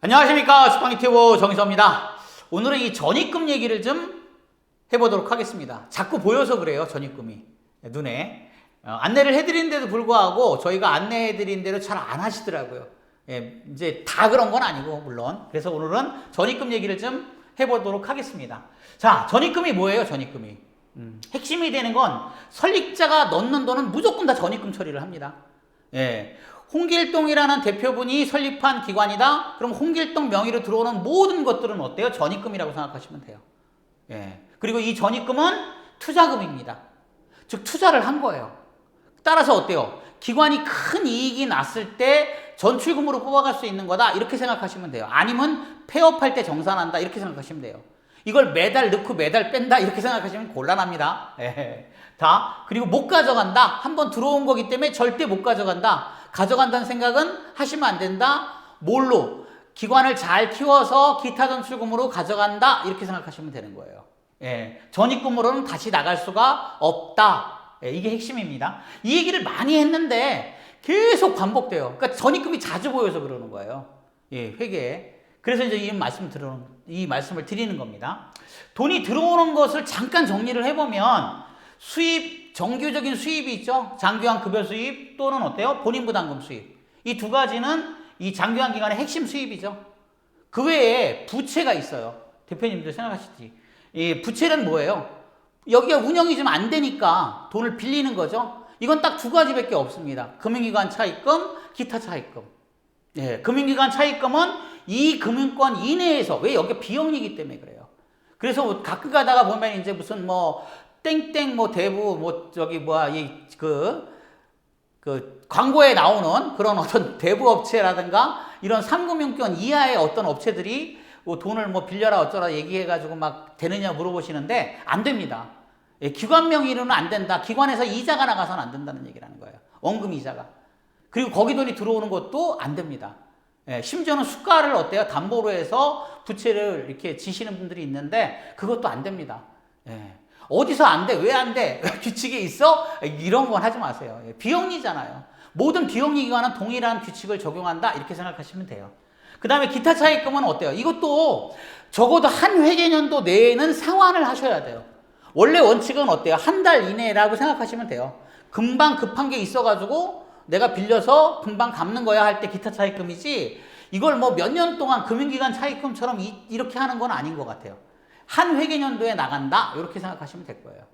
안녕하십니까. 지팡이튜브 정의서입니다. 오늘은 이 전입금 얘기를 좀 해보도록 하겠습니다. 자꾸 보여서 그래요. 전입금이 눈에 안내를 해드리는데도 불구하고 저희가 안내해드린 대로 잘 안 하시더라고요. 이제 다 그런 건 아니고 물론. 그래서 오늘은 전입금 얘기를 좀 해보도록 하겠습니다. 자, 전입금이 뭐예요? 전입금이 핵심이 되는 건 설립자가 넣는 돈은 무조건 다 전입금 처리를 합니다. 홍길동이라는 대표분이 설립한 기관이다? 그럼 홍길동 명의로 들어오는 모든 것들은 어때요? 전입금이라고 생각하시면 돼요. 그리고 이 전입금은 투자금입니다. 즉 투자를 한 거예요. 따라서 어때요? 기관이 큰 이익이 났을 때 전출금으로 뽑아갈 수 있는 거다 이렇게 생각하시면 돼요. 아니면 폐업할 때 정산한다 이렇게 생각하시면 돼요. 이걸 매달 넣고 매달 뺀다 이렇게 생각하시면 곤란합니다. 그리고 못 가져간다. 한번 들어온 거기 때문에 절대 못 가져간다. 가져간다는 생각은 하시면 안 된다. 뭘로? 기관을 잘 키워서 기타 전출금으로 가져간다. 이렇게 생각하시면 되는 거예요. 전입금으로는 다시 나갈 수가 없다. 이게 핵심입니다. 이 얘기를 많이 했는데 계속 반복돼요. 그러니까 전입금이 자주 보여서 그러는 거예요. 회계에. 그래서 이제 이 말씀을 드리는 겁니다. 돈이 들어오는 것을 잠깐 정리를 해보면 수입, 정규적인 수입이 있죠. 장기환 급여 수입 또는 어때요? 본인 부담금 수입. 이 두 가지는 이 장기환 기간의 핵심 수입이죠. 그 외에 부채가 있어요. 대표님도 생각하시지. 이 부채는 뭐예요? 여기가 운영이 좀 안 되니까 돈을 빌리는 거죠. 이건 딱 두 가지밖에 없습니다. 금융기관 차입금, 기타 차입금. 금융기관 차입금은 이 금융권 이내에서, 왜 여기 비영리이기 때문에 그래요. 그래서 가끔 가다가 보면 이제 무슨 땡땡 대부 광고에 나오는 그런 어떤 대부 업체라든가 이런 3금융권 이하의 어떤 업체들이 돈을 빌려라 어쩌라 얘기해가지고 막 되느냐 물어보시는데 안 됩니다. 기관 명의로는 안 된다. 기관에서 이자가 나가서는 안 된다는 얘기라는 거예요. 원금 이자가. 그리고 거기 돈이 들어오는 것도 안 됩니다. 심지어는 수가를 어때요? 담보로 해서 부채를 이렇게 지시는 분들이 있는데 그것도 안 됩니다. 어디서 안 돼? 왜 안 돼? 규칙이 있어? 이런 건 하지 마세요. 비영리잖아요. 모든 비영리 기관은 동일한 규칙을 적용한다. 이렇게 생각하시면 돼요. 그 다음에 기타 차입금은 어때요? 이것도 적어도 한 회계년도 내에는 상환을 하셔야 돼요. 원래 원칙은 어때요? 한 달 이내라고 생각하시면 돼요. 금방 급한 게 있어가지고 내가 빌려서 금방 갚는 거야 할 때 기타 차입금이지 이걸 몇 년 동안 금융기관 차입금처럼 이렇게 하는 건 아닌 것 같아요. 한 회계년도에 나간다 이렇게 생각하시면 될 거예요.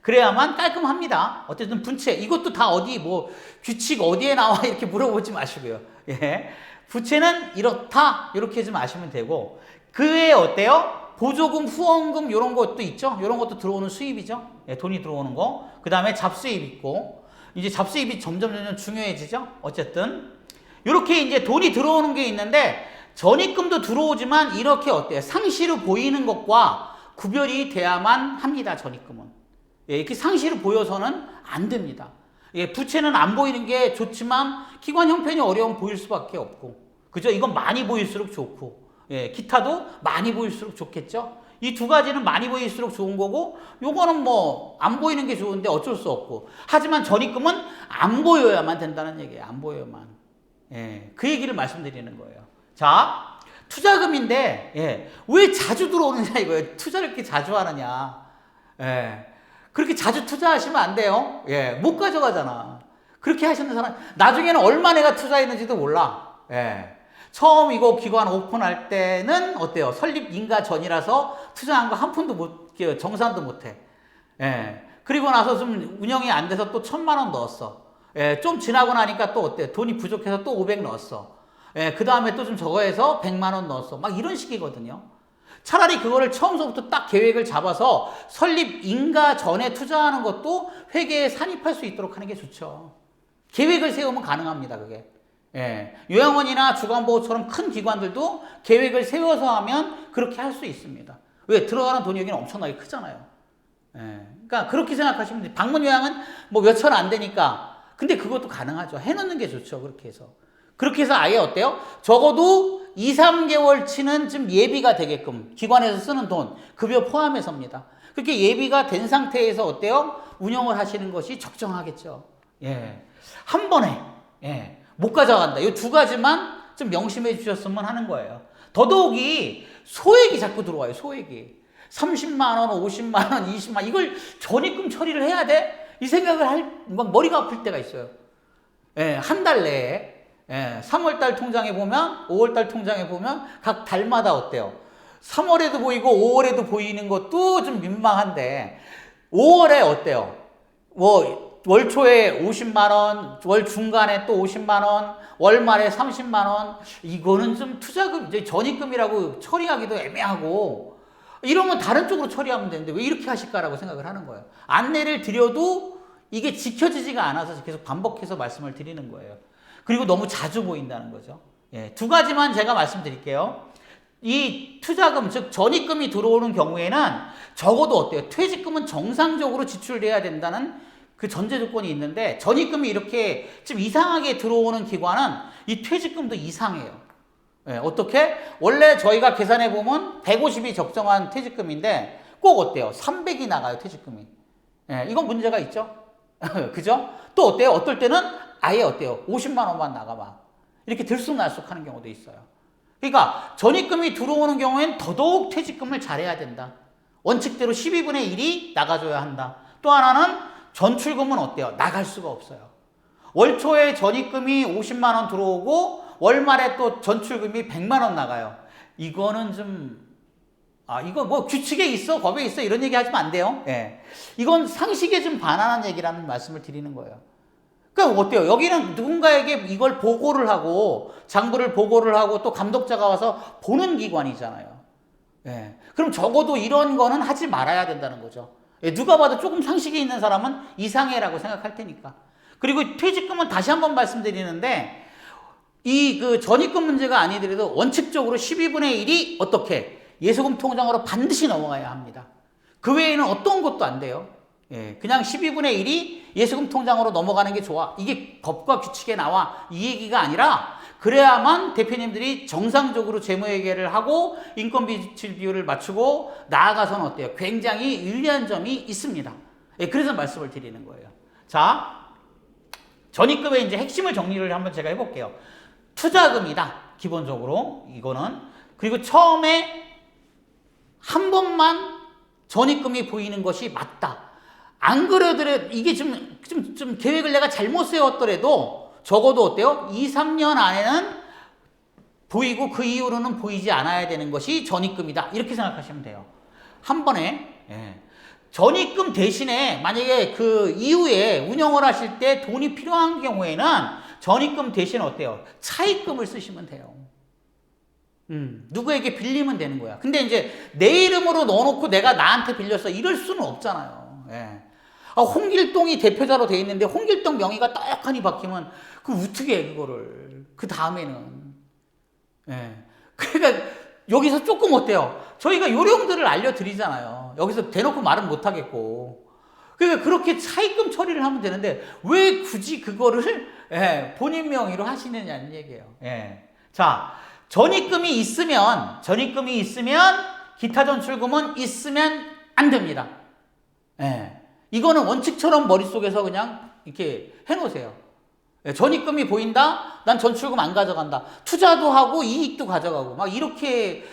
그래야만 깔끔합니다. 어쨌든 부채 이것도 다 어디 규칙 어디에 나와 이렇게 물어보지 마시고요. 부채는 이렇다 이렇게 좀 아시면 되고 그 외에 어때요? 보조금, 후원금 이런 것도 있죠. 이런 것도 들어오는 수입이죠. 돈이 들어오는 거. 그 다음에 잡수입 있고 이제 잡수입이 점점 중요해지죠. 어쨌든 이렇게 이제 돈이 들어오는 게 있는데 전입금도 들어오지만 이렇게 어때요? 상시로 보이는 것과 구별이 돼야만 합니다. 전입금은. 이렇게 상시로 보여서는 안 됩니다. 부채는 안 보이는 게 좋지만 기관 형편이 어려우면 보일 수밖에 없고 그죠? 이건 많이 보일수록 좋고 기타도 많이 보일수록 좋겠죠? 이 두 가지는 많이 보일수록 좋은 거고 요거는 안 보이는 게 좋은데 어쩔 수 없고 하지만 전입금은 안 보여야만 된다는 얘기예요. 안 보여야만. 그 얘기를 말씀드리는 거예요. 자, 투자금인데 왜 자주 들어오느냐 이거예요. 투자를 이렇게 자주 하느냐. 그렇게 자주 투자하시면 안 돼요. 못 가져가잖아. 그렇게 하시는 사람 나중에는 얼마 내가 투자했는지도 몰라. 처음 이거 기관 오픈할 때는 어때요? 설립 인가 전이라서 투자한 거 한 푼도 정산도 못해. 그리고 나서 좀 운영이 안 돼서 또 1,000만 원 넣었어. 좀 지나고 나니까 또 어때요? 돈이 부족해서 또 500 넣었어. 그 다음에 또 좀 저거 해서 100만 원 넣었어. 막 이런 식이거든요. 차라리 그거를 처음서부터 딱 계획을 잡아서 설립 인가 전에 투자하는 것도 회계에 산입할 수 있도록 하는 게 좋죠. 계획을 세우면 가능합니다, 그게. 요양원이나 주간보호처럼 큰 기관들도 계획을 세워서 하면 그렇게 할 수 있습니다. 왜? 들어가는 돈이 여기는 엄청나게 크잖아요. 그러니까 그렇게 생각하시면 돼요. 방문 요양은 몇천 안 되니까. 근데 그것도 가능하죠. 해놓는 게 좋죠, 그렇게 해서. 그렇게 해서 아예 어때요? 적어도 2, 3개월치는 좀 예비가 되게끔 기관에서 쓰는 돈, 급여 포함해서입니다. 그렇게 예비가 된 상태에서 어때요? 운영을 하시는 것이 적정하겠죠. 한 번에 못 가져간다. 이 두 가지만 좀 명심해 주셨으면 하는 거예요. 더더욱이 소액이 자꾸 들어와요. 소액이 30만 원, 50만 원, 20만 원 이걸 전입금 처리를 해야 돼? 이 생각을 막 머리가 아플 때가 있어요. 예, 한 달 내에 3월달 통장에 보면 5월달 통장에 보면 각 달마다 어때요? 3월에도 보이고 5월에도 보이는 것도 좀 민망한데 5월에 어때요? 월 초에 50만 원, 월 중간에 또 50만 원, 월 말에 30만 원 이거는 좀 투자금, 이제 전입금이라고 처리하기도 애매하고 이러면 다른 쪽으로 처리하면 되는데 왜 이렇게 하실까라고 생각을 하는 거예요. 안내를 드려도 이게 지켜지지가 않아서 계속 반복해서 말씀을 드리는 거예요. 그리고 너무 자주 보인다는 거죠. 예, 두 가지만 제가 말씀드릴게요. 이 투자금, 즉 전입금이 들어오는 경우에는 적어도 어때요? 퇴직금은 정상적으로 지출돼야 된다는 그 전제 조건이 있는데 전입금이 이렇게 좀 이상하게 들어오는 기관은 이 퇴직금도 이상해요. 예, 어떻게? 원래 저희가 계산해 보면 150이 적정한 퇴직금인데 꼭 어때요? 300이 나가요, 퇴직금이. 예, 이건 문제가 있죠. 그죠? 또 어때요? 어떨 때는 아예 어때요? 50만 원만 나가봐. 이렇게 들쑥날쑥 하는 경우도 있어요. 그러니까 전입금이 들어오는 경우엔 더더욱 퇴직금을 잘해야 된다. 원칙대로 12분의 1이 나가줘야 한다. 또 하나는 전출금은 어때요? 나갈 수가 없어요. 월 초에 전입금이 50만 원 들어오고 월 말에 또 전출금이 100만 원 나가요. 이거는 좀 이거 뭐 규칙에 있어, 법에 있어 이런 얘기 하시면 안 돼요. 예. 이건 상식에 좀 반하는 얘기라는 말씀을 드리는 거예요. 그러니까 어때요? 여기는 누군가에게 이걸 보고를 하고 장부를 보고를 하고 또 감독자가 와서 보는 기관이잖아요. 예. 그럼 적어도 이런 거는 하지 말아야 된다는 거죠. 예. 누가 봐도 조금 상식이 있는 사람은 이상해라고 생각할 테니까. 그리고 퇴직금은 다시 한번 말씀드리는데 이 그 전입금 문제가 아니더라도 원칙적으로 12분의 1이 어떻게 예수금 통장으로 반드시 넘어가야 합니다. 그 외에는 어떤 것도 안 돼요. 예, 그냥 12분의 1이 예수금 통장으로 넘어가는 게 좋아. 이게 법과 규칙에 나와. 이 얘기가 아니라 그래야만 대표님들이 정상적으로 재무회계를 하고 인건비 지출 비율을 맞추고 나아가서는 어때요? 굉장히 유리한 점이 있습니다. 예, 그래서 말씀을 드리는 거예요. 자, 전입금의 이제 핵심을 정리를 한번 제가 해볼게요. 투자금이다. 기본적으로 이거는. 그리고 처음에 한 번만 전입금이 보이는 것이 맞다. 안 그러더라도 이게 좀 계획을 내가 잘못 세웠더라도 적어도 어때요? 2, 3년 안에는 보이고 그 이후로는 보이지 않아야 되는 것이 전입금이다. 이렇게 생각하시면 돼요. 한 번에. 예. 전입금 대신에 만약에 그 이후에 운영을 하실 때 돈이 필요한 경우에는 전입금 대신 어때요? 차입금을 쓰시면 돼요. 누구에게 빌리면 되는 거야. 근데 이제 내 이름으로 넣어놓고 내가 나한테 빌렸어. 이럴 수는 없잖아요. 예. 홍길동이 대표자로 돼 있는데 홍길동 명의가 떡하니 박히면 그 어떻게 해 그거를. 그 다음에는. 예. 그러니까 여기서 조금 어때요? 저희가 요령들을 알려드리잖아요. 여기서 대놓고 말은 못하겠고. 그러니까 그렇게 차입금 처리를 하면 되는데 왜 굳이 그거를 본인 명의로 하시느냐는 얘기예요. 예. 자, 전입금이 있으면 기타 전출금은 있으면 안 됩니다. 예. 이거는 원칙처럼 머릿속에서 그냥 이렇게 해놓으세요. 예. 전입금이 보인다? 난 전출금 안 가져간다. 투자도 하고 이익도 가져가고 막 이렇게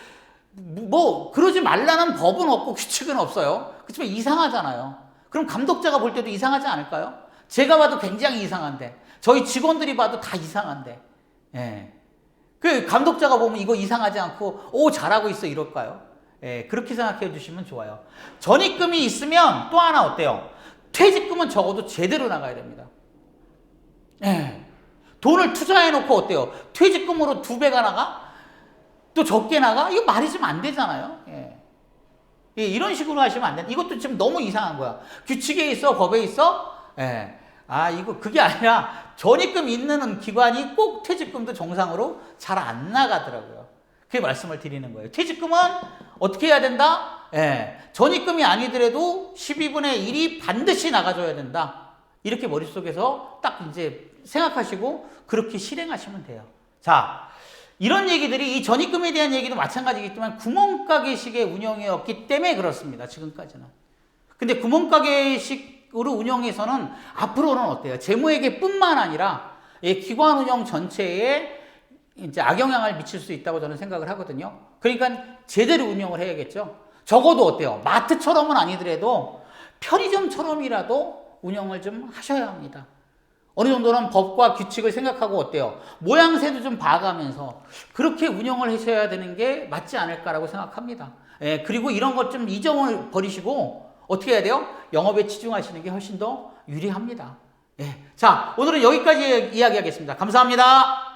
뭐 그러지 말라는 법은 없고 규칙은 없어요. 그렇지만 이상하잖아요. 그럼 감독자가 볼 때도 이상하지 않을까요? 제가 봐도 굉장히 이상한데 저희 직원들이 봐도 다 이상한데 예. 그 감독자가 보면 이거 이상하지 않고 오 잘하고 있어 이럴까요? 예, 그렇게 생각해 주시면 좋아요. 전입금이 있으면 또 하나 어때요? 퇴직금은 적어도 제대로 나가야 됩니다. 예. 돈을 투자해 놓고 어때요? 퇴직금으로 2배가 나가? 또 적게 나가? 이거 말이 좀 안 되잖아요. 예. 예, 이런 식으로 하시면 안 된다. 이것도 지금 너무 이상한 거야. 규칙에 있어? 법에 있어? 예. 이거 그게 아니라 전입금 있는 기관이 꼭 퇴직금도 정상으로 잘 안 나가더라고요. 그게 말씀을 드리는 거예요. 퇴직금은 어떻게 해야 된다? 예. 전입금이 아니더라도 12분의 1이 반드시 나가줘야 된다. 이렇게 머릿속에서 딱 이제 생각하시고 그렇게 실행하시면 돼요. 자, 이런 얘기들이 이 전입금에 대한 얘기도 마찬가지겠지만 구멍가게식의 운영이었기 때문에 그렇습니다. 지금까지는. 근데 구멍가게식으로 운영해서는 앞으로는 어때요? 재무회계뿐만 아니라 기관 운영 전체에 이제 악영향을 미칠 수 있다고 저는 생각을 하거든요. 그러니까 제대로 운영을 해야겠죠. 적어도 어때요? 마트처럼은 아니더라도 편의점처럼이라도 운영을 좀 하셔야 합니다. 어느 정도는 법과 규칙을 생각하고 어때요? 모양새도 좀 봐가면서 그렇게 운영을 하셔야 되는 게 맞지 않을까라고 생각합니다. 예, 그리고 이런 것 좀 이점을 버리시고 어떻게 해야 돼요? 영업에 치중하시는 게 훨씬 더 유리합니다. 예, 자, 오늘은 여기까지 이야기하겠습니다. 감사합니다.